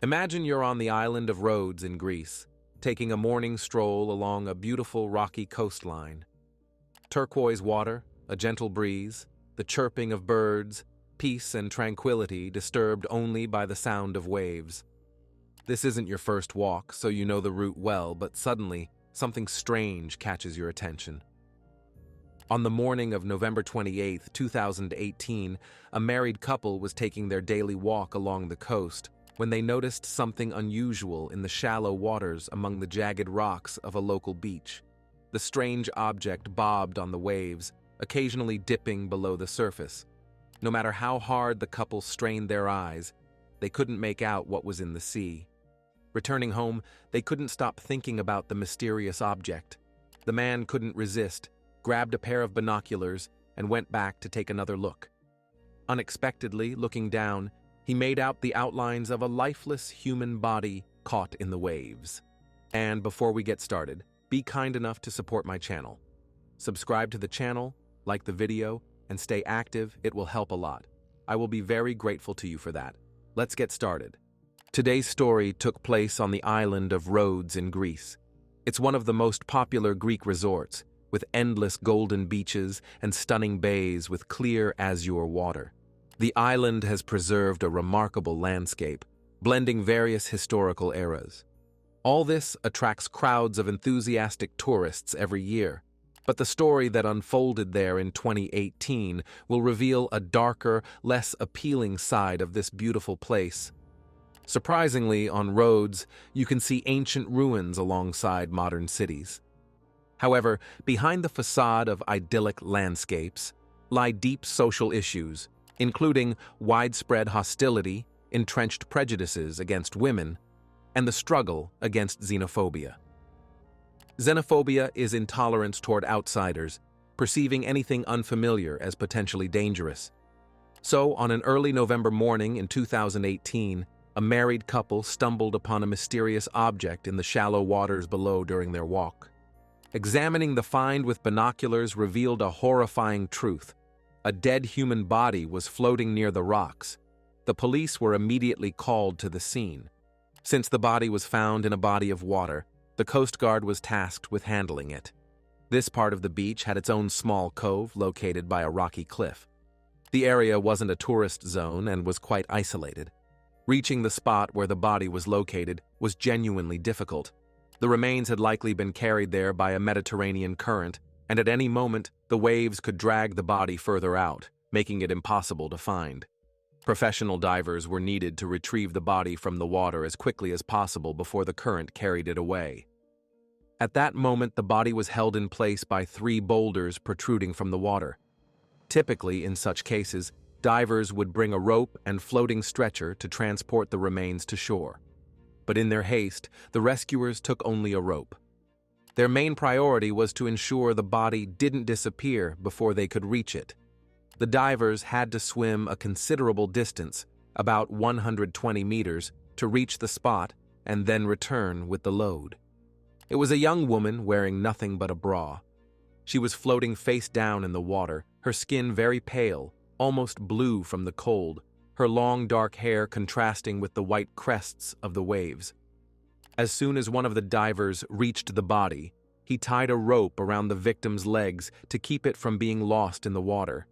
Imagine you're on the island of Rhodes in Greece, taking a morning stroll along a beautiful rocky coastline. Turquoise water, a gentle breeze, the chirping of birds, peace and tranquility disturbed only by the sound of waves. This isn't your first walk, so you know the route well, but suddenly, something strange catches your attention. On the morning of November 28, 2018, a married couple was taking their daily walk along the coast when they noticed something unusual in the shallow waters among the jagged rocks of a local beach. The strange object bobbed on the waves, occasionally dipping below the surface. No matter how hard the couple strained their eyes, they couldn't make out what was in the sea. Returning home, they couldn't stop thinking about the mysterious object. The man couldn't resist, grabbed a pair of binoculars, and went back to take another look. Unexpectedly, looking down, he made out the outlines of a lifeless human body caught in the waves. And before we get started, be kind enough to support my channel. Subscribe to the channel, like the video, and stay active. It will help a lot. I will be very grateful to you for that. Let's get started. Today's story took place on the island of Rhodes in Greece. It's one of the most popular Greek resorts, with endless golden beaches and stunning bays with clear azure water. The island has preserved a remarkable landscape, blending various historical eras. All this attracts crowds of enthusiastic tourists every year, but the story that unfolded there in 2018 will reveal a darker, less appealing side of this beautiful place. Surprisingly, on Rhodes, you can see ancient ruins alongside modern cities. However, behind the facade of idyllic landscapes lie deep social issues, including widespread hostility, entrenched prejudices against women, and the struggle against xenophobia. Xenophobia is intolerance toward outsiders, perceiving anything unfamiliar as potentially dangerous. So, on an early November morning in 2018, a married couple stumbled upon a mysterious object in the shallow waters below during their walk. Examining the find with binoculars revealed a horrifying truth. A dead human body was floating near the rocks. The police were immediately called to the scene. Since the body was found in a body of water, the Coast Guard was tasked with handling it. This part of the beach had its own small cove located by a rocky cliff. The area wasn't a tourist zone and was quite isolated. Reaching the spot where the body was located was genuinely difficult. The remains had likely been carried there by a Mediterranean current, and at any moment, the waves could drag the body further out, making it impossible to find. Professional divers were needed to retrieve the body from the water as quickly as possible before the current carried it away. At that moment, the body was held in place by 3 boulders protruding from the water. Typically, in such cases, divers would bring a rope and floating stretcher to transport the remains to shore. But in their haste, the rescuers took only a rope. Their main priority was to ensure the body didn't disappear before they could reach it. The divers had to swim a considerable distance, about 120 meters, to reach the spot and then return with the load. It was a young woman wearing nothing but a bra. She was floating face down in the water, her skin very pale, almost blue from the cold, her long dark hair contrasting with the white crests of the waves. As soon as one of the divers reached the body, he tied a rope around the victim's legs to keep it from being lost in the water.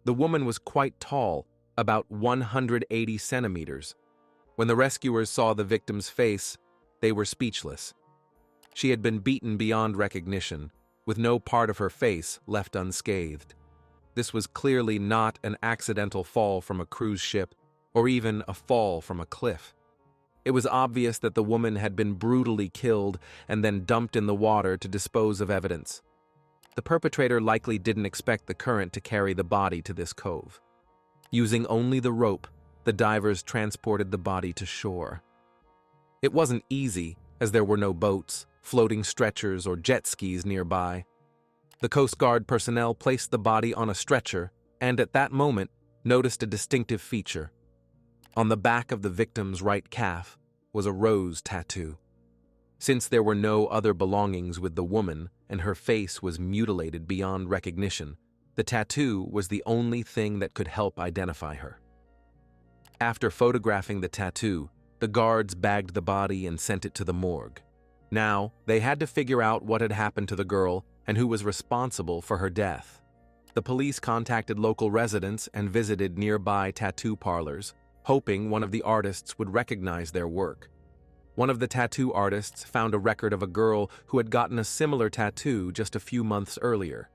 The woman was quite tall, about 180 centimeters. When the rescuers saw the victim's face, they were speechless. She had been beaten beyond recognition, with no part of her face left unscathed. This was clearly not an accidental fall from a cruise ship or even a fall from a cliff. It was obvious that the woman had been brutally killed and then dumped in the water to dispose of evidence. The perpetrator likely didn't expect the current to carry the body to this cove. Using only the rope, the divers transported the body to shore. It wasn't easy, as there were no boats, floating stretchers, or jet skis nearby. The Coast Guard personnel placed the body on a stretcher and, at that moment, noticed a distinctive feature. On the back of the victim's right calf was a rose tattoo. Since there were no other belongings with the woman and her face was mutilated beyond recognition, the tattoo was the only thing that could help identify her. After photographing the tattoo, The guards bagged the body and sent it to the morgue. Now, they had to figure out what had happened to the girl and who was responsible for her death. The police contacted local residents and visited nearby tattoo parlors, hoping one of the artists would recognize their work. One of the tattoo artists found a record of a girl who had gotten a similar tattoo just a few months earlier.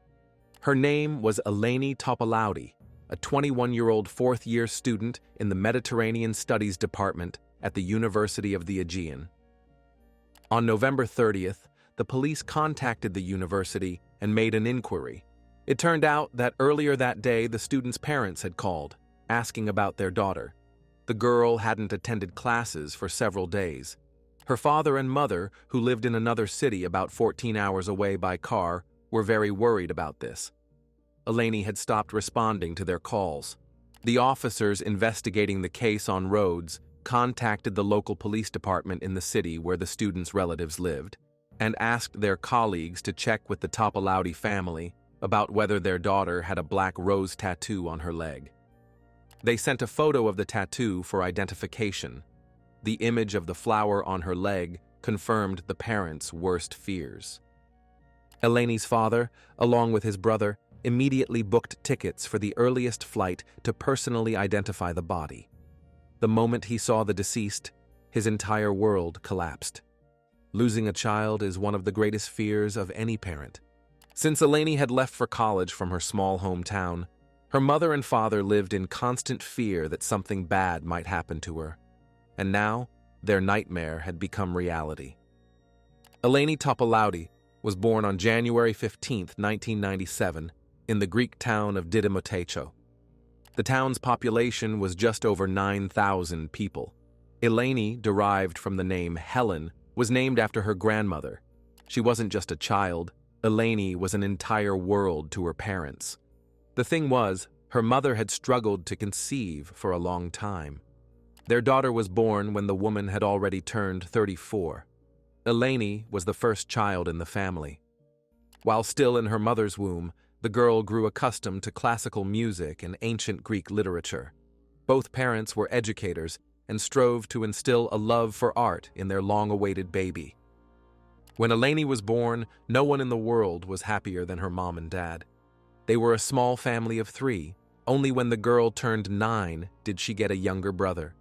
Her name was Eleni Topaloudi, a 21-year-old fourth-year student in the Mediterranean Studies Department at the University of the Aegean. On November 30th, the police contacted the university and made an inquiry. It turned out that earlier that day the student's parents had called, asking about their daughter. The girl hadn't attended classes for several days. Her father and mother, who lived in another city about 14 hours away by car, were very worried about this. Eleni had stopped responding to their calls. The officers investigating the case on Rhodes contacted the local police department in the city where the student's relatives lived and asked their colleagues to check with the Topaloudi family about whether their daughter had a black rose tattoo on her leg. They sent a photo of the tattoo for identification. The image of the flower on her leg confirmed the parents' worst fears. Eleni's father, along with his brother, immediately booked tickets for the earliest flight to personally identify the body. The moment he saw the deceased, his entire world collapsed. Losing a child is one of the greatest fears of any parent. Since Eleni had left for college from her small hometown, her mother and father lived in constant fear that something bad might happen to her. And now, their nightmare had become reality. Eleni Topaloudi was born on January 15, 1997, in the Greek town of Didymoteicho. The town's population was just over 9,000 people. Eleni, derived from the name Helen, was named after her grandmother. She wasn't just a child. Eleni was an entire world to her parents. The thing was, her mother had struggled to conceive for a long time. Their daughter was born when the woman had already turned 34. Eleni was the first child in the family. While still in her mother's womb, the girl grew accustomed to classical music and ancient Greek literature. Both parents were educators and strove to instill a love for art in their long-awaited baby. When Eleni was born, no one in the world was happier than her mom and dad. They were a small family of 3. Only when the girl turned 9 did she get a younger brother.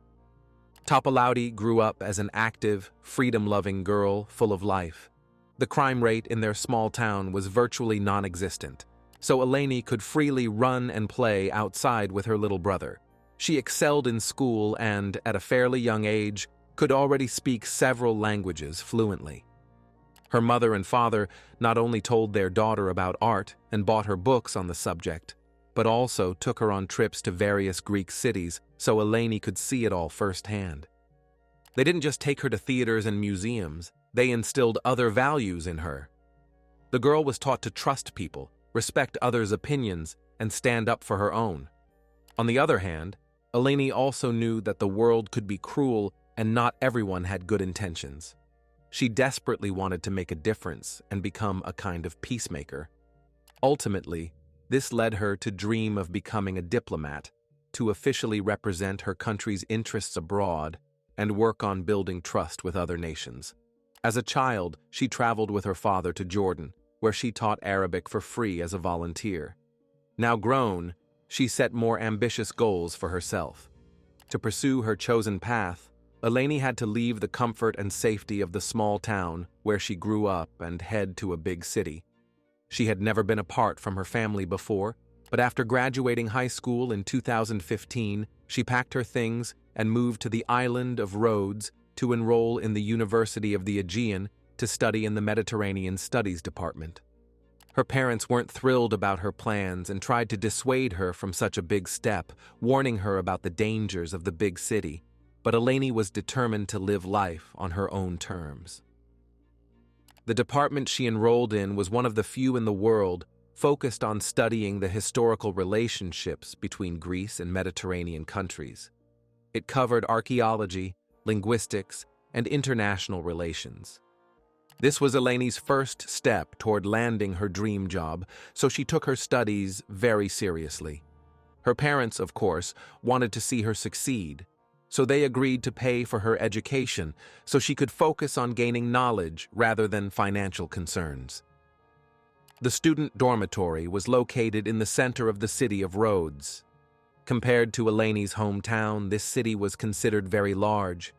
Topaloudi grew up as an active, freedom-loving girl full of life. The crime rate in their small town was virtually non-existent, so Eleni could freely run and play outside with her little brother. She excelled in school and, at a fairly young age, could already speak several languages fluently. Her mother and father not only told their daughter about art and bought her books on the subject, but also took her on trips to various Greek cities so Eleni could see it all firsthand. They didn't just take her to theaters and museums, they instilled other values in her. The girl was taught to trust people, respect others' opinions, and stand up for her own. On the other hand, Eleni also knew that the world could be cruel and not everyone had good intentions. She desperately wanted to make a difference and become a kind of peacemaker. Ultimately, this led her to dream of becoming a diplomat, to officially represent her country's interests abroad and work on building trust with other nations. As a child, she traveled with her father to Jordan, where she taught Arabic for free as a volunteer. Now grown, she set more ambitious goals for herself. To pursue her chosen path, Eleni had to leave the comfort and safety of the small town where she grew up and head to a big city. She had never been apart from her family before, but after graduating high school in 2015, she packed her things and moved to the island of Rhodes to enroll in the University of the Aegean to study in the Mediterranean Studies Department. Her parents weren't thrilled about her plans and tried to dissuade her from such a big step, warning her about the dangers of the big city, but Eleni was determined to live life on her own terms. The department she enrolled in was one of the few in the world focused on studying the historical relationships between Greece and Mediterranean countries. It covered archaeology, linguistics, and international relations. This was Eleni's first step toward landing her dream job, so she took her studies very seriously. Her parents, of course, wanted to see her succeed. so they agreed to pay for her education so she could focus on gaining knowledge rather than financial concerns. The student dormitory was located in the center of the city of Rhodes. Compared to Eleni's hometown, this city was considered very large.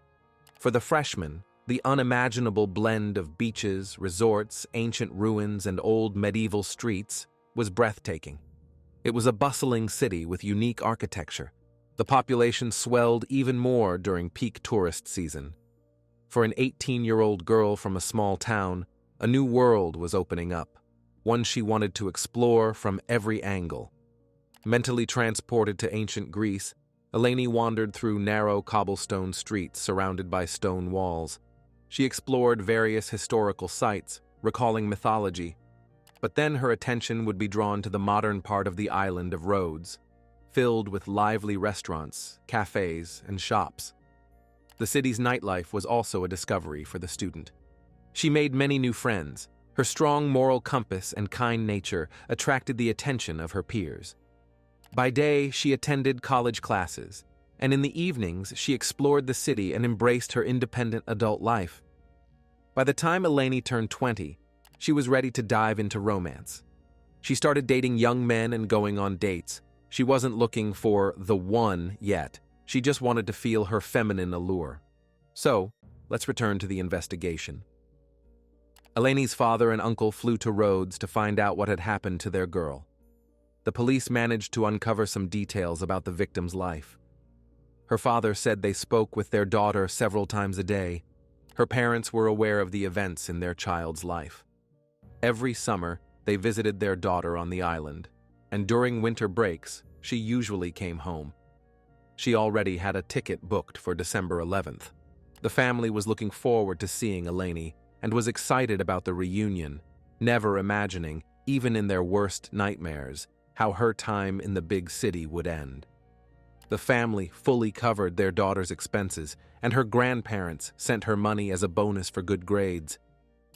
For the freshmen, the unimaginable blend of beaches, resorts, ancient ruins, and old medieval streets was breathtaking. It was a bustling city with unique architecture. The population swelled even more during peak tourist season. For an 18-year-old girl from a small town, a new world was opening up, one she wanted to explore from every angle. Mentally transported to ancient Greece, Eleni wandered through narrow cobblestone streets surrounded by stone walls. She explored various historical sites, recalling mythology. But then her attention would be drawn to the modern part of the island of Rhodes, filled with lively restaurants, cafes, and shops. The city's nightlife was also a discovery for the student. She made many new friends. Her strong moral compass and kind nature attracted the attention of her peers. By day, she attended college classes, and in the evenings, she explored the city and embraced her independent adult life. By the time Eleni turned 20, she was ready to dive into romance. She started dating young men and going on dates. She wasn't looking for the one yet. She just wanted to feel her feminine allure. So, let's return to the investigation. Eleni's father and uncle flew to Rhodes to find out what had happened to their girl. The police managed to uncover some details about the victim's life. Her father said they spoke with their daughter several times a day. Her parents were aware of the events in their child's life. Every summer, they visited their daughter on the island, and during winter breaks, she usually came home. She already had a ticket booked for December 11th. The family was looking forward to seeing Eleni and was excited about the reunion, never imagining, even in their worst nightmares, how her time in the big city would end. The family fully covered their daughter's expenses, and her grandparents sent her money as a bonus for good grades.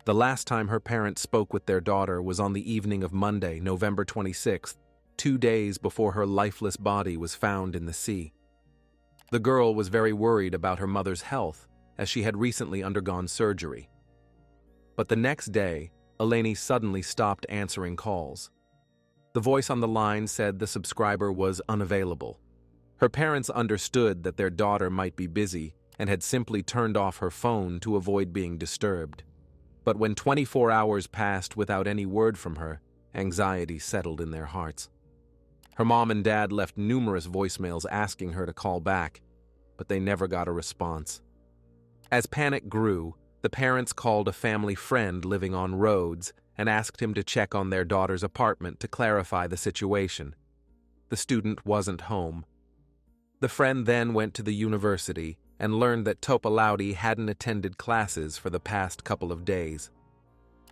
The last time her parents spoke with their daughter was on the evening of Monday, November 26th, 2 days before her lifeless body was found in the sea. The girl was very worried about her mother's health, as she had recently undergone surgery. But the next day, Eleni suddenly stopped answering calls. The voice on the line said the subscriber was unavailable. Her parents understood that their daughter might be busy and had simply turned off her phone to avoid being disturbed. But when 24 hours passed without any word from her, anxiety settled in their hearts. Her mom and dad left numerous voicemails asking her to call back, but they never got a response. As panic grew, the parents called a family friend living on Rhodes and asked him to check on their daughter's apartment to clarify the situation. The student wasn't home. The friend then went to the university and learned that Topaloudi hadn't attended classes for the past couple of days.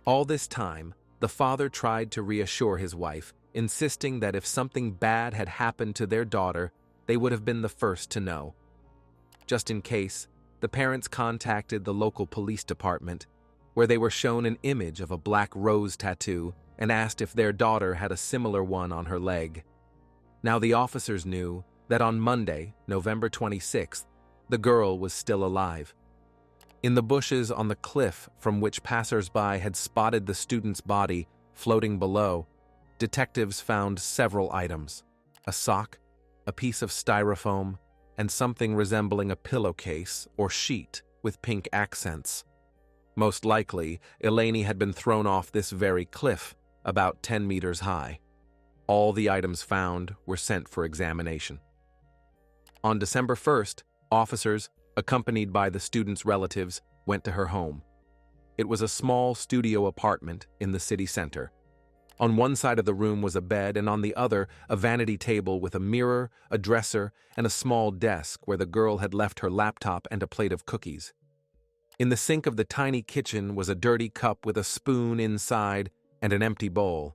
All this time, the father tried to reassure his wife, insisting that if something bad had happened to their daughter, they would have been the first to know. Just in case, the parents contacted the local police department, where they were shown an image of a black rose tattoo and asked if their daughter had a similar one on her leg. Now the officers knew that on Monday, November 26th, the girl was still alive. In the bushes on the cliff from which passers-by had spotted the student's body floating below, detectives found several items: a sock, a piece of styrofoam, and something resembling a pillowcase or sheet with pink accents. Most likely, Eleni had been thrown off this very cliff, about 10 meters high. All the items found were sent for examination. On December 1st, officers, accompanied by the student's relatives, went to her home. It was a small studio apartment in the city center. On one side of the room was a bed, and on the other, a vanity table with a mirror, a dresser, and a small desk where the girl had left her laptop and a plate of cookies. In the sink of the tiny kitchen was a dirty cup with a spoon inside and an empty bowl.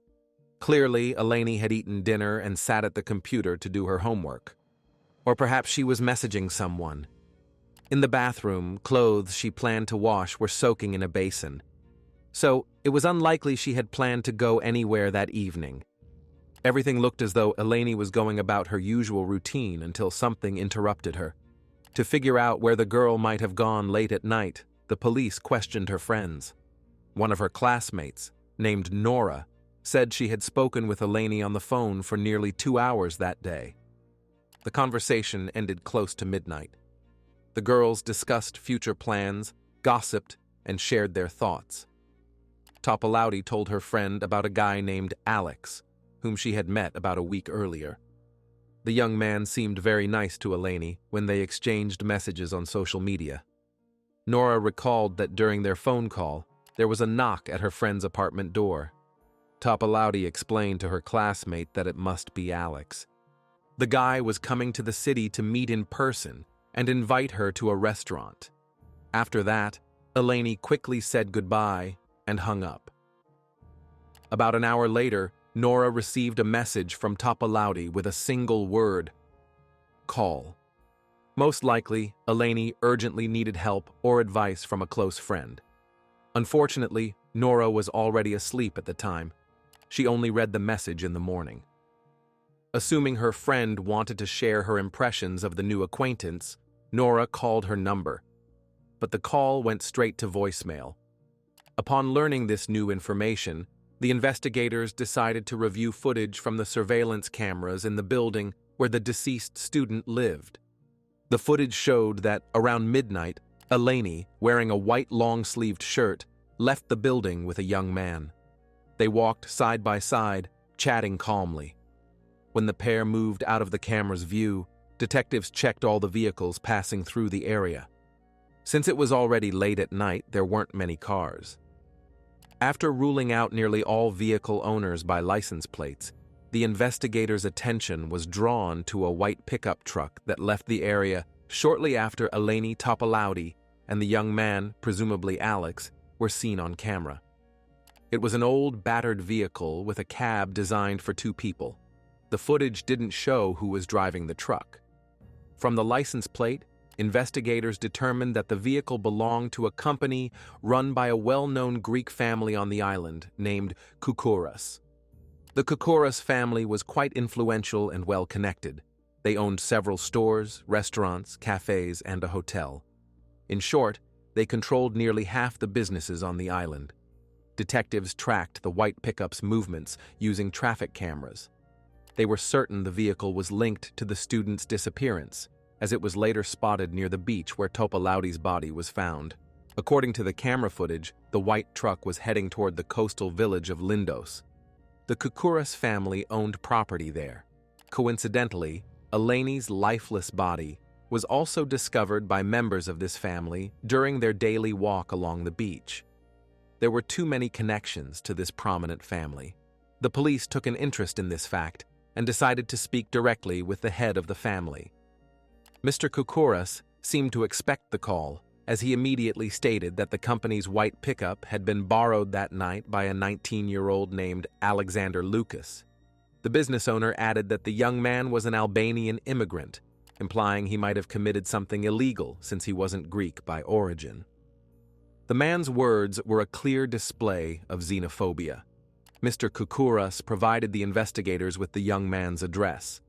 Clearly, Eleni had eaten dinner and sat at the computer to do her homework. Or perhaps she was messaging someone. In the bathroom, clothes she planned to wash were soaking in a basin. So, it was unlikely she had planned to go anywhere that evening. Everything looked as though Eleni was going about her usual routine until something interrupted her. To figure out where the girl might have gone late at night, the police questioned her friends. One of her classmates, named Nora, said she had spoken with Eleni on the phone for nearly 2 hours that day. The conversation ended close to midnight. The girls discussed future plans, gossiped, and shared their thoughts. Topaloudi told her friend about a guy named Alex, whom she had met about a week earlier. The young man seemed very nice to Eleni when they exchanged messages on social media. Nora recalled that during their phone call, there was a knock at her friend's apartment door. Topaloudi explained to her classmate that it must be Alex. The guy was coming to the city to meet in person and invite her to a restaurant. After that, Eleni quickly said goodbye and hung up. About an hour later, Nora received a message from Topaloudi with a single word: call. Most likely, Eleni urgently needed help or advice from a close friend. Unfortunately, Nora was already asleep at the time. She only read the message in the morning. Assuming her friend wanted to share her impressions of the new acquaintance, Nora called her number, but the call went straight to voicemail. Upon learning this new information, the investigators decided to review footage from the surveillance cameras in the building where the deceased student lived. The footage showed that, around midnight, Eleni, wearing a white long-sleeved shirt, left the building with a young man. They walked side by side, chatting calmly. When the pair moved out of the camera's view, detectives checked all the vehicles passing through the area. Since it was already late at night, there weren't many cars. After ruling out nearly all vehicle owners by license plates, the investigators' attention was drawn to a white pickup truck that left the area shortly after Eleni Topaloudi and the young man, presumably Alex, were seen on camera. It was an old, battered vehicle with a cab designed for 2 people. The footage didn't show who was driving the truck. From the license plate, investigators determined that the vehicle belonged to a company run by a well-known Greek family on the island named Koukouras. The Koukouras family was quite influential and well-connected. They owned several stores, restaurants, cafes, and a hotel. In short, they controlled nearly half the businesses on the island. Detectives tracked the white pickup's movements using traffic cameras. They were certain the vehicle was linked to the student's disappearance, as it was later spotted near the beach where Topaloudi's body was found. According to the camera footage, the white truck was heading toward the coastal village of Lindos. The Koukouras family owned property there. Coincidentally, Eleni's lifeless body was also discovered by members of this family during their daily walk along the beach. There were too many connections to this prominent family. The police took an interest in this fact and decided to speak directly with the head of the family. Mr. Koukouras seemed to expect the call, as he immediately stated that the company's white pickup had been borrowed that night by a 19-year-old named Alexander Lucas. The business owner added that the young man was an Albanian immigrant, implying he might have committed something illegal since he wasn't Greek by origin. The man's words were a clear display of xenophobia. Mr. Koukouras provided the investigators with the young man's address.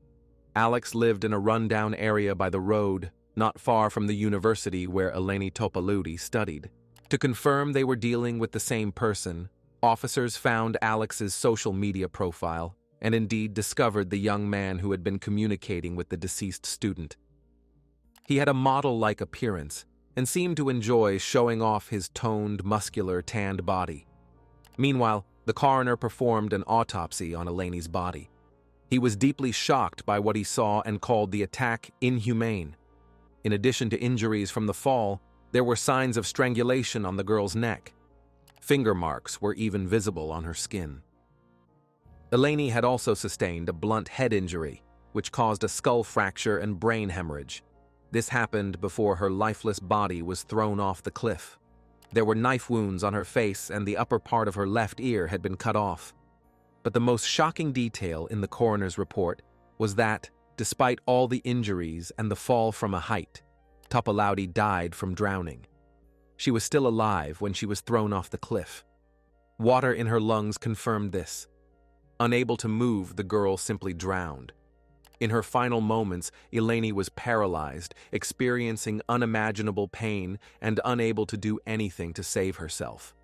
Alex lived in a rundown area by the road, not far from the university where Eleni Topaloudi studied. To confirm they were dealing with the same person, officers found Alex's social media profile and indeed discovered the young man who had been communicating with the deceased student. He had a model-like appearance and seemed to enjoy showing off his toned, muscular, tanned body. Meanwhile, the coroner performed an autopsy on Eleni's body. He was deeply shocked by what he saw and called the attack inhumane. In addition to injuries from the fall, there were signs of strangulation on the girl's neck. Finger marks were even visible on her skin. Eleni had also sustained a blunt head injury, which caused a skull fracture and brain hemorrhage. This happened before her lifeless body was thrown off the cliff. There were knife wounds on her face and the upper part of her left ear had been cut off. But the most shocking detail in the coroner's report was that, despite all the injuries and the fall from a height, Topaloudi died from drowning. She was still alive when she was thrown off the cliff. Water in her lungs confirmed this. Unable to move, the girl simply drowned. In her final moments, Eleni was paralyzed, experiencing unimaginable pain and unable to do anything to save herself.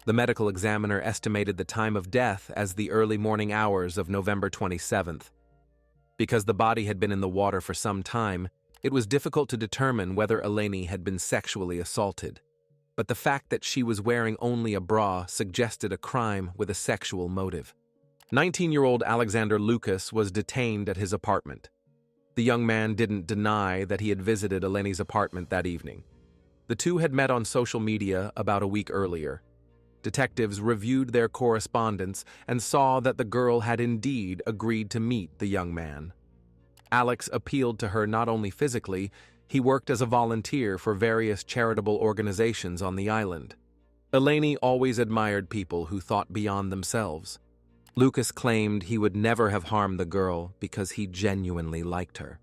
The medical examiner estimated the time of death as the early morning hours of November 27th. Because the body had been in the water for some time, it was difficult to determine whether Eleni had been sexually assaulted. But the fact that she was wearing only a bra suggested a crime with a sexual motive. 19-year-old Alexander Lucas was detained at his apartment. The young man didn't deny that he had visited Eleni's apartment that evening. The two had met on social media about a week earlier. Detectives reviewed their correspondence and saw that the girl had indeed agreed to meet the young man. Alex appealed to her not only physically, he worked as a volunteer for various charitable organizations on the island. Eleni always admired people who thought beyond themselves. Lucas claimed he would never have harmed the girl because he genuinely liked her.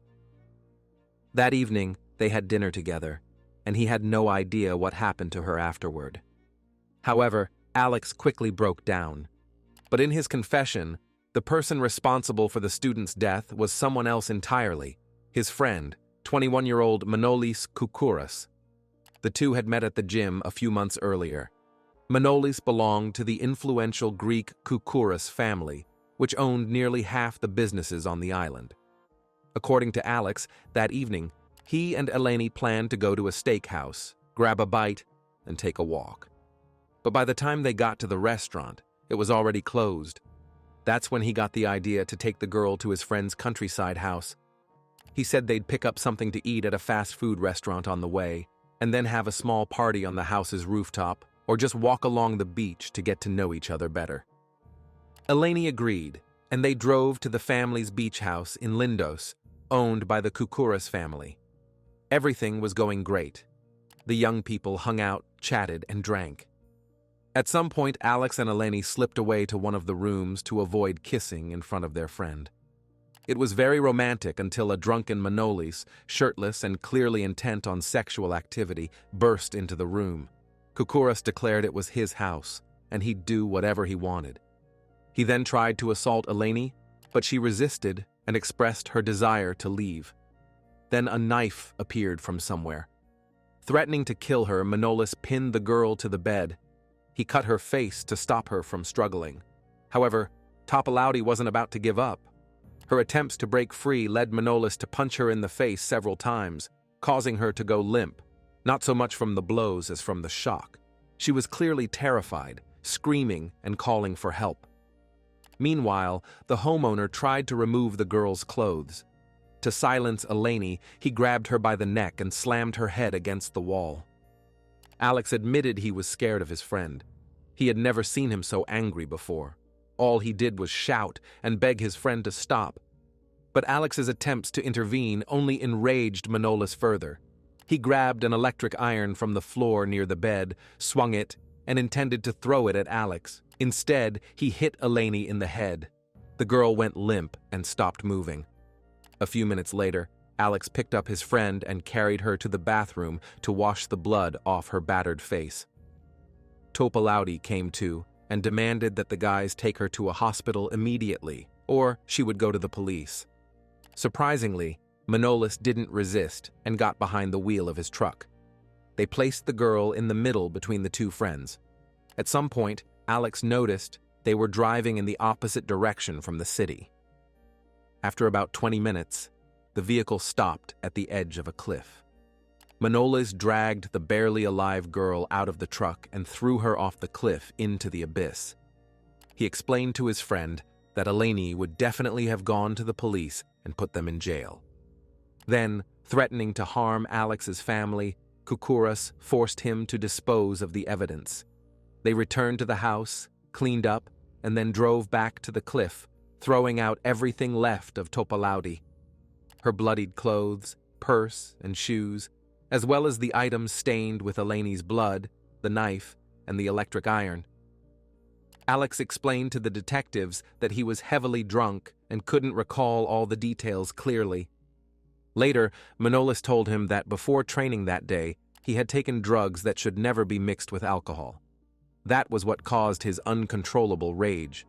That evening, they had dinner together, and he had no idea what happened to her afterward. However, Alex quickly broke down. But in his confession, the person responsible for the student's death was someone else entirely, his friend, 21-year-old Manolis Koukouras. The two had met at the gym a few months earlier. Manolis belonged to the influential Greek Koukouras family, which owned nearly half the businesses on the island. According to Alex, that evening, he and Eleni planned to go to a steakhouse, grab a bite, and take a walk. But by the time they got to the restaurant, it was already closed. That's when he got the idea to take the girl to his friend's countryside house. He said they'd pick up something to eat at a fast food restaurant on the way, and then have a small party on the house's rooftop, or just walk along the beach to get to know each other better. Eleni agreed, and they drove to the family's beach house in Lindos, owned by the Koukouras family. Everything was going great. The young people hung out, chatted, and drank. At some point, Alex and Eleni slipped away to one of the rooms to avoid kissing in front of their friend. It was very romantic until a drunken Manolis, shirtless and clearly intent on sexual activity, burst into the room. Koukouras declared it was his house, and he'd do whatever he wanted. He then tried to assault Eleni, but she resisted and expressed her desire to leave. Then a knife appeared from somewhere. Threatening to kill her, Manolis pinned the girl to the bed. He cut her face to stop her from struggling. However, Topaloudi wasn't about to give up. Her attempts to break free led Manolis to punch her in the face several times, causing her to go limp. Not so much from the blows as from the shock. She was clearly terrified, screaming and calling for help. Meanwhile, the homeowner tried to remove the girl's clothes. To silence Eleni, he grabbed her by the neck and slammed her head against the wall. Alex admitted he was scared of his friend. He had never seen him so angry before. All he did was shout and beg his friend to stop. But Alex's attempts to intervene only enraged Manolis further. He grabbed an electric iron from the floor near the bed, swung it, and intended to throw it at Alex. Instead, he hit Eleni in the head. The girl went limp and stopped moving. A few minutes later, Alex picked up his friend and carried her to the bathroom to wash the blood off her battered face. Topaloudi came to and demanded that the guys take her to a hospital immediately, or she would go to the police. Surprisingly, Manolis didn't resist and got behind the wheel of his truck. They placed the girl in the middle between the two friends. At some point, Alex noticed they were driving in the opposite direction from the city. After about 20 minutes, the vehicle stopped at the edge of a cliff. Manolis dragged the barely alive girl out of the truck and threw her off the cliff into the abyss. He explained to his friend that Eleni would definitely have gone to the police and put them in jail. Then, threatening to harm Alex's family, Koukouras forced him to dispose of the evidence. They returned to the house, cleaned up, and then drove back to the cliff, throwing out everything left of Topaloudi. Her bloodied clothes, purse, and shoes, as well as the items stained with Eleni's blood, the knife, and the electric iron. Alex explained to the detectives that he was heavily drunk and couldn't recall all the details clearly. Later, Manolis told him that before training that day, he had taken drugs that should never be mixed with alcohol. That was what caused his uncontrollable rage.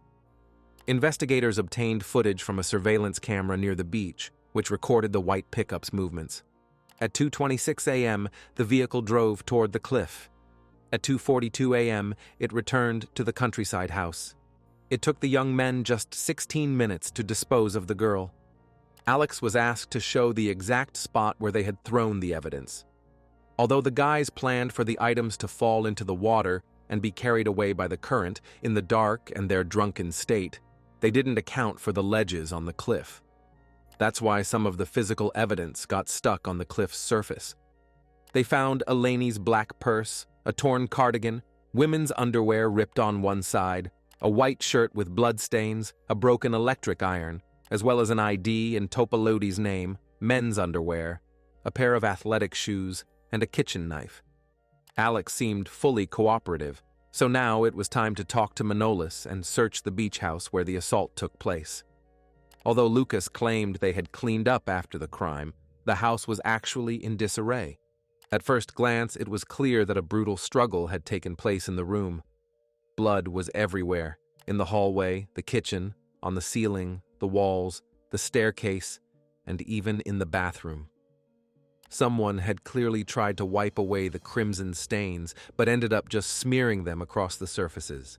Investigators obtained footage from a surveillance camera near the beach, which recorded the white pickup's movements. At 2:26 a.m., the vehicle drove toward the cliff. At 2:42 a.m., it returned to the countryside house. It took the young men just 16 minutes to dispose of the girl. Alex was asked to show the exact spot where they had thrown the evidence. Although the guys planned for the items to fall into the water and be carried away by the current in the dark and their drunken state, they didn't account for the ledges on the cliff. That's why some of the physical evidence got stuck on the cliff's surface. They found Eleni's black purse, a torn cardigan, women's underwear ripped on one side, a white shirt with bloodstains, a broken electric iron, as well as an ID and Topaloudi's name, men's underwear, a pair of athletic shoes, and a kitchen knife. Alex seemed fully cooperative, so now it was time to talk to Manolis and search the beach house where the assault took place. Although Lucas claimed they had cleaned up after the crime, the house was actually in disarray. At first glance, it was clear that a brutal struggle had taken place in the room. Blood was everywhere, in the hallway, the kitchen, on the ceiling, the walls, the staircase, and even in the bathroom. Someone had clearly tried to wipe away the crimson stains, but ended up just smearing them across the surfaces.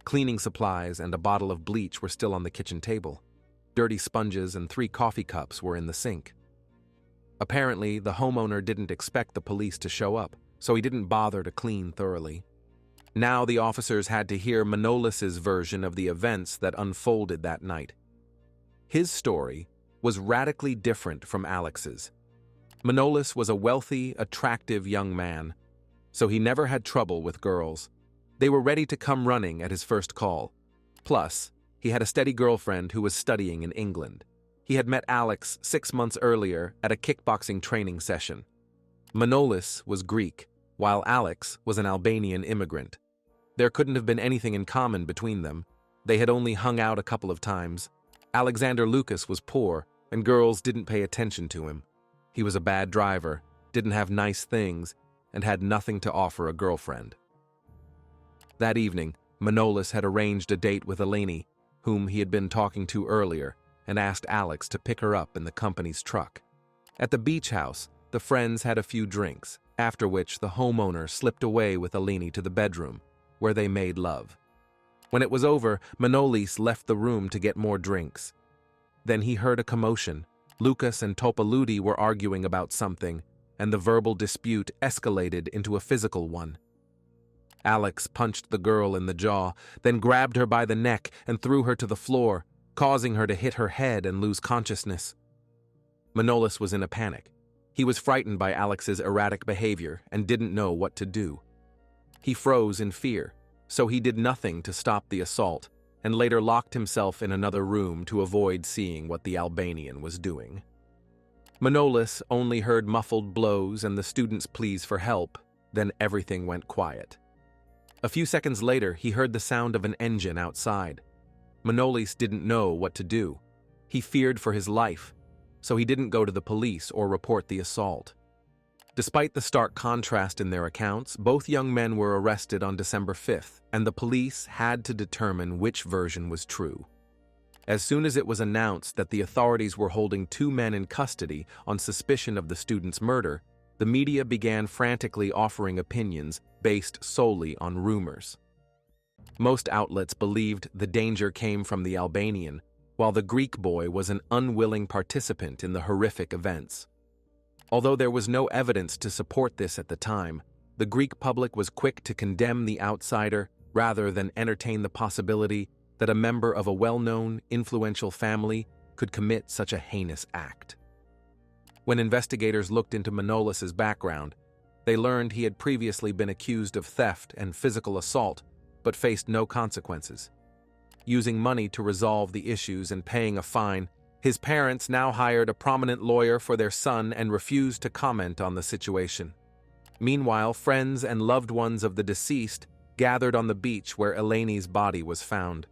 Cleaning supplies and a bottle of bleach were still on the kitchen table. Dirty sponges and 3 coffee cups were in the sink. Apparently, the homeowner didn't expect the police to show up, so he didn't bother to clean thoroughly. Now the officers had to hear Manolis's version of the events that unfolded that night. His story was radically different from Alex's. Manolis was a wealthy, attractive young man, so he never had trouble with girls. They were ready to come running at his first call. Plus, he had a steady girlfriend who was studying in England. He had met Alex 6 months earlier at a kickboxing training session. Manolis was Greek, while Alex was an Albanian immigrant. There couldn't have been anything in common between them. They had only hung out a couple of times. Alexander Lucas was poor, and girls didn't pay attention to him. He was a bad driver, didn't have nice things, and had nothing to offer a girlfriend. That evening, Manolis had arranged a date with Eleni, whom he had been talking to earlier, and asked Alex to pick her up in the company's truck. At the beach house, the friends had a few drinks, after which the homeowner slipped away with Eleni to the bedroom, where they made love. When it was over, Manolis left the room to get more drinks. Then he heard a commotion. Lucas and Topaloudi were arguing about something, and the verbal dispute escalated into a physical one. Alex punched the girl in the jaw, then grabbed her by the neck and threw her to the floor, causing her to hit her head and lose consciousness. Manolis was in a panic. He was frightened by Alex's erratic behavior and didn't know what to do. He froze in fear, so he did nothing to stop the assault, and later locked himself in another room to avoid seeing what the Albanian was doing. Manolis only heard muffled blows and the student's pleas for help, then everything went quiet. A few seconds later, he heard the sound of an engine outside. Manolis didn't know what to do. He feared for his life, so he didn't go to the police or report the assault. Despite the stark contrast in their accounts, both young men were arrested on December 5th, and the police had to determine which version was true. As soon as it was announced that the authorities were holding 2 men in custody on suspicion of the student's murder, the media began frantically offering opinions based solely on rumors. Most outlets believed the danger came from the Albanian, while the Greek boy was an unwilling participant in the horrific events. Although there was no evidence to support this at the time, the Greek public was quick to condemn the outsider rather than entertain the possibility that a member of a well-known, influential family could commit such a heinous act. When investigators looked into Manolis's background, they learned he had previously been accused of theft and physical assault, but faced no consequences. Using money to resolve the issues and paying a fine, his parents now hired a prominent lawyer for their son and refused to comment on the situation. Meanwhile, friends and loved ones of the deceased gathered on the beach where Eleni's body was found.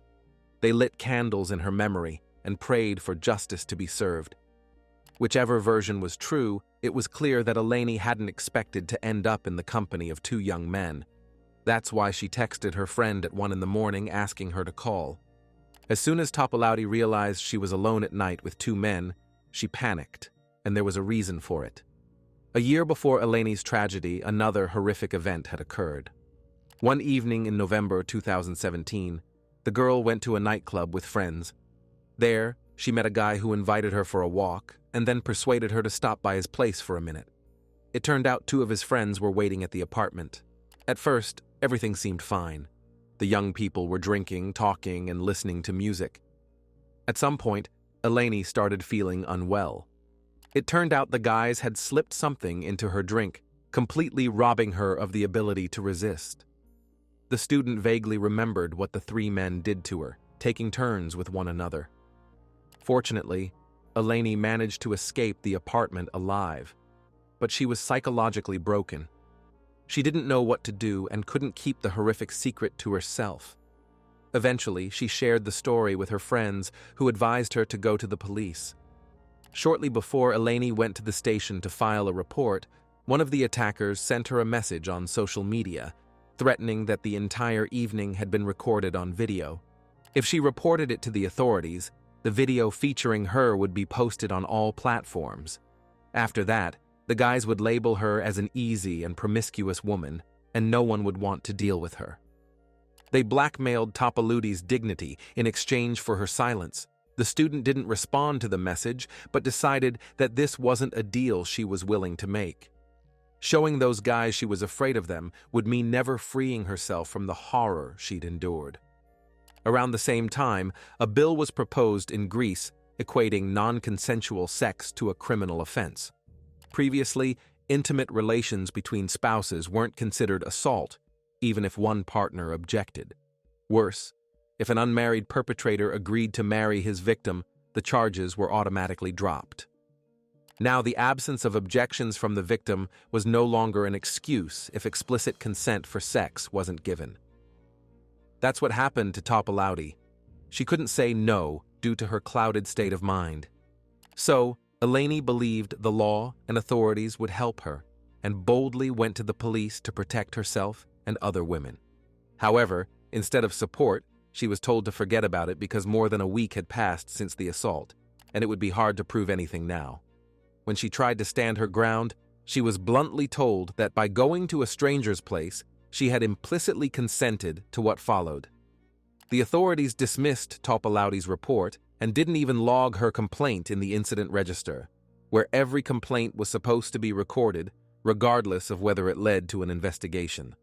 They lit candles in her memory and prayed for justice to be served. Whichever version was true, it was clear that Eleni hadn't expected to end up in the company of 2 young men. That's why she texted her friend at 1 in the morning asking her to call. As soon as Topaloudi realized she was alone at night with two men, she panicked, and there was a reason for it. A year before Eleni's tragedy, another horrific event had occurred. One evening in November 2017, the girl went to a nightclub with friends. There, she met a guy who invited her for a walk and then persuaded her to stop by his place for a minute. It turned out two of his friends were waiting at the apartment. At first, everything seemed fine. The young people were drinking, talking, and listening to music. At some point, Eleni started feeling unwell. It turned out the guys had slipped something into her drink, completely robbing her of the ability to resist. The student vaguely remembered what the three men did to her, taking turns with one another. Fortunately, Eleni managed to escape the apartment alive, but she was psychologically broken. She didn't know what to do and couldn't keep the horrific secret to herself. Eventually, she shared the story with her friends, who advised her to go to the police. Shortly before Eleni went to the station to file a report, one of the attackers sent her a message on social media, threatening that the entire evening had been recorded on video. If she reported it to the authorities, the video featuring her would be posted on all platforms. After that, the guys would label her as an easy and promiscuous woman, and no one would want to deal with her. They blackmailed Topaloudi's dignity in exchange for her silence. The student didn't respond to the message, but decided that this wasn't a deal she was willing to make. Showing those guys she was afraid of them would mean never freeing herself from the horror she'd endured. Around the same time, a bill was proposed in Greece equating non-consensual sex to a criminal offense. Previously, intimate relations between spouses weren't considered assault, even if one partner objected. Worse, if an unmarried perpetrator agreed to marry his victim, the charges were automatically dropped. Now, the absence of objections from the victim was no longer an excuse if explicit consent for sex wasn't given. That's what happened to Topaloudi. She couldn't say no due to her clouded state of mind. So, Eleni believed the law and authorities would help her, and boldly went to the police to protect herself and other women. However, instead of support, she was told to forget about it because more than a week had passed since the assault, and it would be hard to prove anything now. When she tried to stand her ground, she was bluntly told that by going to a stranger's place, she had implicitly consented to what followed. The authorities dismissed Topaloudi's report and didn't even log her complaint in the incident register, where every complaint was supposed to be recorded, regardless of whether it led to an investigation.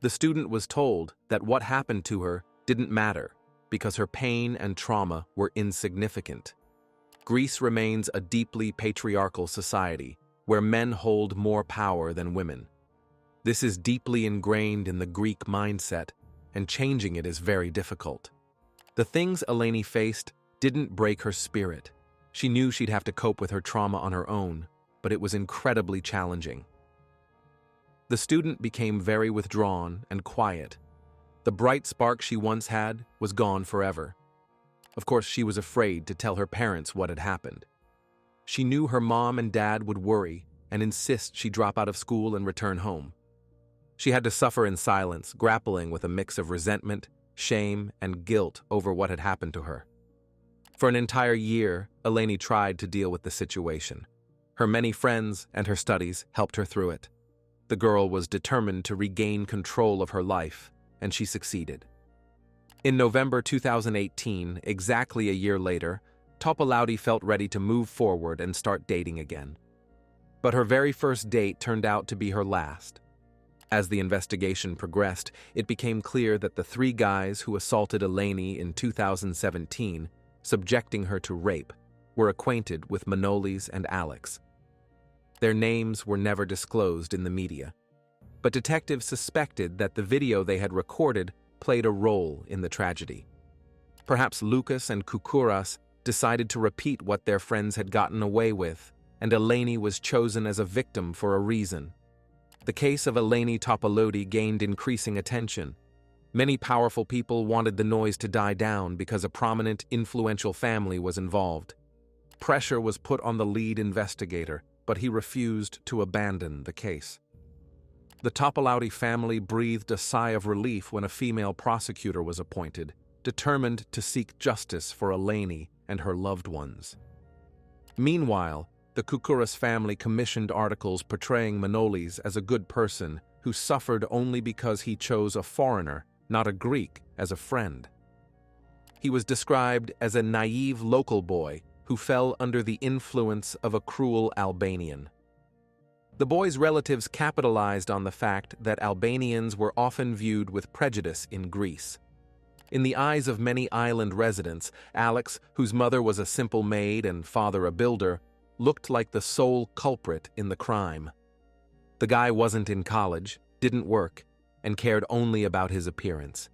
The student was told that what happened to her didn't matter because her pain and trauma were insignificant. Greece remains a deeply patriarchal society where men hold more power than women. This is deeply ingrained in the Greek mindset, and changing it is very difficult. The things Eleni faced didn't break her spirit. She knew she'd have to cope with her trauma on her own, but it was incredibly challenging. The student became very withdrawn and quiet. The bright spark she once had was gone forever. Of course, she was afraid to tell her parents what had happened. She knew her mom and dad would worry and insist she drop out of school and return home. She had to suffer in silence, grappling with a mix of resentment, shame, and guilt over what had happened to her. For an entire year, Eleni tried to deal with the situation. Her many friends and her studies helped her through it. The girl was determined to regain control of her life, and she succeeded. In November 2018, exactly a year later, Topaloudi felt ready to move forward and start dating again. But her very first date turned out to be her last. As the investigation progressed, it became clear that the three guys who assaulted Eleni in 2017, subjecting her to rape, were acquainted with Manolis and Alex. Their names were never disclosed in the media, but detectives suspected that the video they had recorded played a role in the tragedy. Perhaps Lucas and Koukouras decided to repeat what their friends had gotten away with, and Eleni was chosen as a victim for a reason. The case of Eleni Topaloudi gained increasing attention. Many powerful people wanted the noise to die down because a prominent, influential family was involved. Pressure was put on the lead investigator, but he refused to abandon the case. The Topaloudi family breathed a sigh of relief when a female prosecutor was appointed. determined to seek justice for Eleni and her loved ones. Meanwhile, the Koukouras family commissioned articles portraying Manolis as a good person who suffered only because he chose a foreigner, not a Greek, as a friend. He was described as a naive local boy who fell under the influence of a cruel Albanian. The boy's relatives capitalized on the fact that Albanians were often viewed with prejudice in Greece. In the eyes of many island residents, Alex, whose mother was a simple maid and father a builder, looked like the sole culprit in the crime. The guy wasn't in college, didn't work, and cared only about his appearance.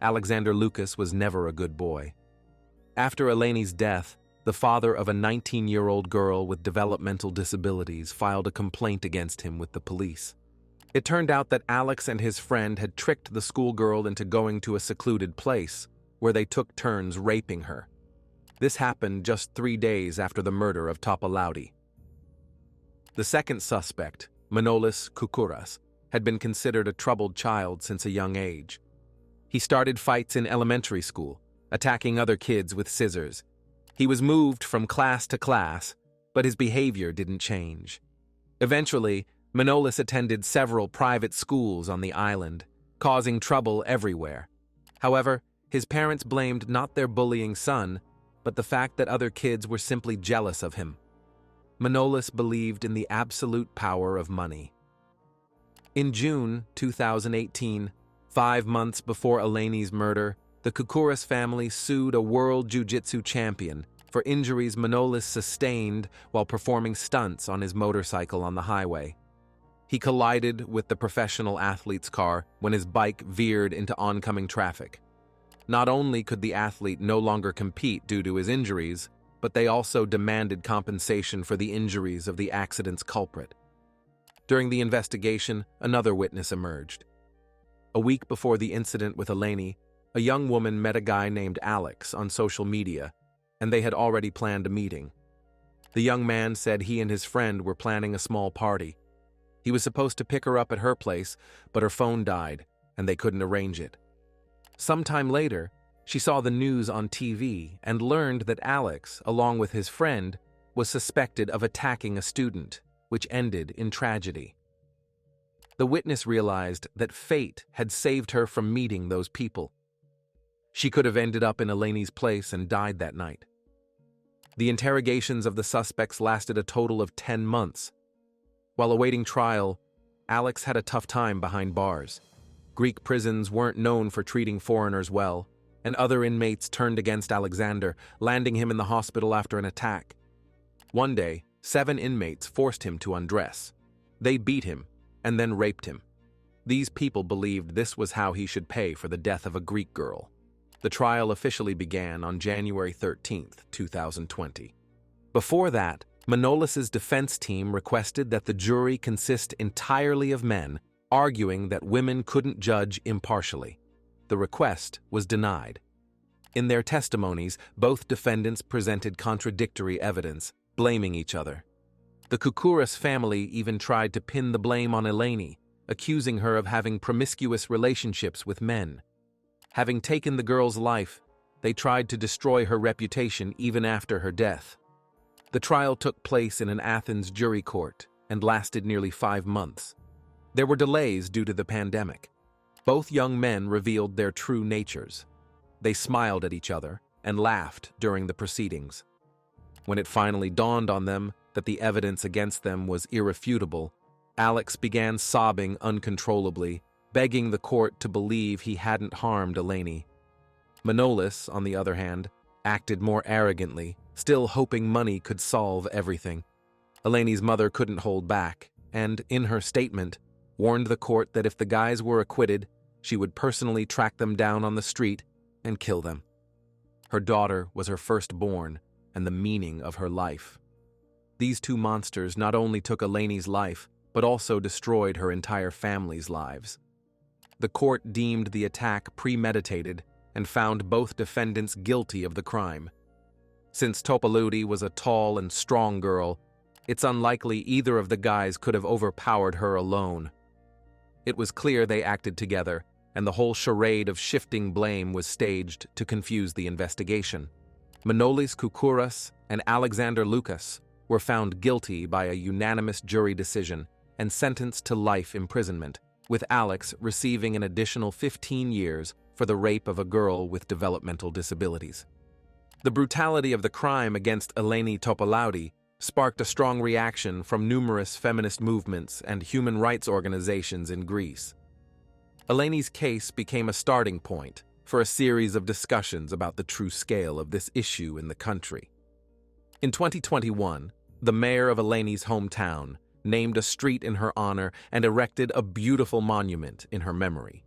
Alexander Lucas was never a good boy. After Eleni's death, the father of a 19-year-old girl with developmental disabilities filed a complaint against him with the police. It turned out that Alex and his friend had tricked the schoolgirl into going to a secluded place where they took turns raping her. This happened just 3 days after the murder of Topaloudi. The second suspect, Manolis Koukouras, had been considered a troubled child since a young age. He started fights in elementary school, attacking other kids with scissors. He was moved from class to class, but his behavior didn't change. Eventually, Manolis attended several private schools on the island, causing trouble everywhere. However, his parents blamed not their bullying son, but the fact that other kids were simply jealous of him. Manolis believed in the absolute power of money. In June 2018, 5 months before Eleni's murder, the Koukouras family sued a world jiu-jitsu champion for injuries Manolis sustained while performing stunts on his motorcycle on the highway. He collided with the professional athlete's car when his bike veered into oncoming traffic. Not only could the athlete no longer compete due to his injuries, but they also demanded compensation for the injuries of the accident's culprit. During the investigation, another witness emerged. A week before the incident with Eleni, a young woman met a guy named Alex on social media, and they had already planned a meeting. The young man said he and his friend were planning a small party. He was supposed to pick her up at her place, but her phone died, and they couldn't arrange it. Sometime later, she saw the news on TV and learned that Alex, along with his friend, was suspected of attacking a student, which ended in tragedy. The witness realized that fate had saved her from meeting those people. She could have ended up in Eleni's place and died that night. The interrogations of the suspects lasted a total of 10 months. While awaiting trial, Alex had a tough time behind bars. Greek prisons weren't known for treating foreigners well, and other inmates turned against Alexander, landing him in the hospital after an attack. One day, 7 inmates forced him to undress. They beat him and then raped him. These people believed this was how he should pay for the death of a Greek girl. The trial officially began on January 13, 2020. Before that, Manolis's defense team requested that the jury consist entirely of men, arguing that women couldn't judge impartially. The request was denied. In their testimonies, both defendants presented contradictory evidence, blaming each other. The Koukouras family even tried to pin the blame on Eleni, accusing her of having promiscuous relationships with men. Having taken the girl's life, they tried to destroy her reputation even after her death. The trial took place in an Athens jury court and lasted nearly 5 months. There were delays due to the pandemic. Both young men revealed their true natures. They smiled at each other and laughed during the proceedings. When it finally dawned on them that the evidence against them was irrefutable, Alex began sobbing uncontrollably, begging the court to believe he hadn't harmed Eleni. Manolis, on the other hand, acted more arrogantly, still hoping money could solve everything. Eleni's mother couldn't hold back, and, in her statement, warned the court that if the guys were acquitted, she would personally track them down on the street and kill them. Her daughter was her firstborn and the meaning of her life. These two monsters not only took Eleni's life, but also destroyed her entire family's lives. The court deemed the attack premeditated and found both defendants guilty of the crime. Since Topaloudi was a tall and strong girl, it's unlikely either of the guys could have overpowered her alone. It was clear they acted together, and the whole charade of shifting blame was staged to confuse the investigation. Manolis Koukouras and Alexander Loukas were found guilty by a unanimous jury decision and sentenced to life imprisonment, with Alex receiving an additional 15 years for the rape of a girl with developmental disabilities. The brutality of the crime against Eleni Topaloudi sparked a strong reaction from numerous feminist movements and human rights organizations in Greece. Eleni's case became a starting point for a series of discussions about the true scale of this issue in the country. In 2021, the mayor of Eleni's hometown named a street in her honor and erected a beautiful monument in her memory.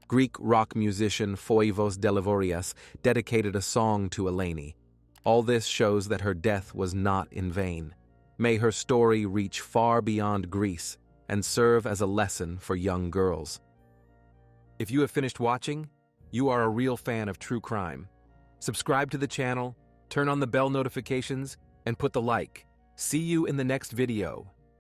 Greek rock musician Foivos Delivorias dedicated a song to Eleni. All this shows that her death was not in vain. May her story reach far beyond Greece and serve as a lesson for young girls. If you have finished watching, you are a real fan of true crime. Subscribe to the channel, turn on the bell notifications, and put the like. See you in the next video.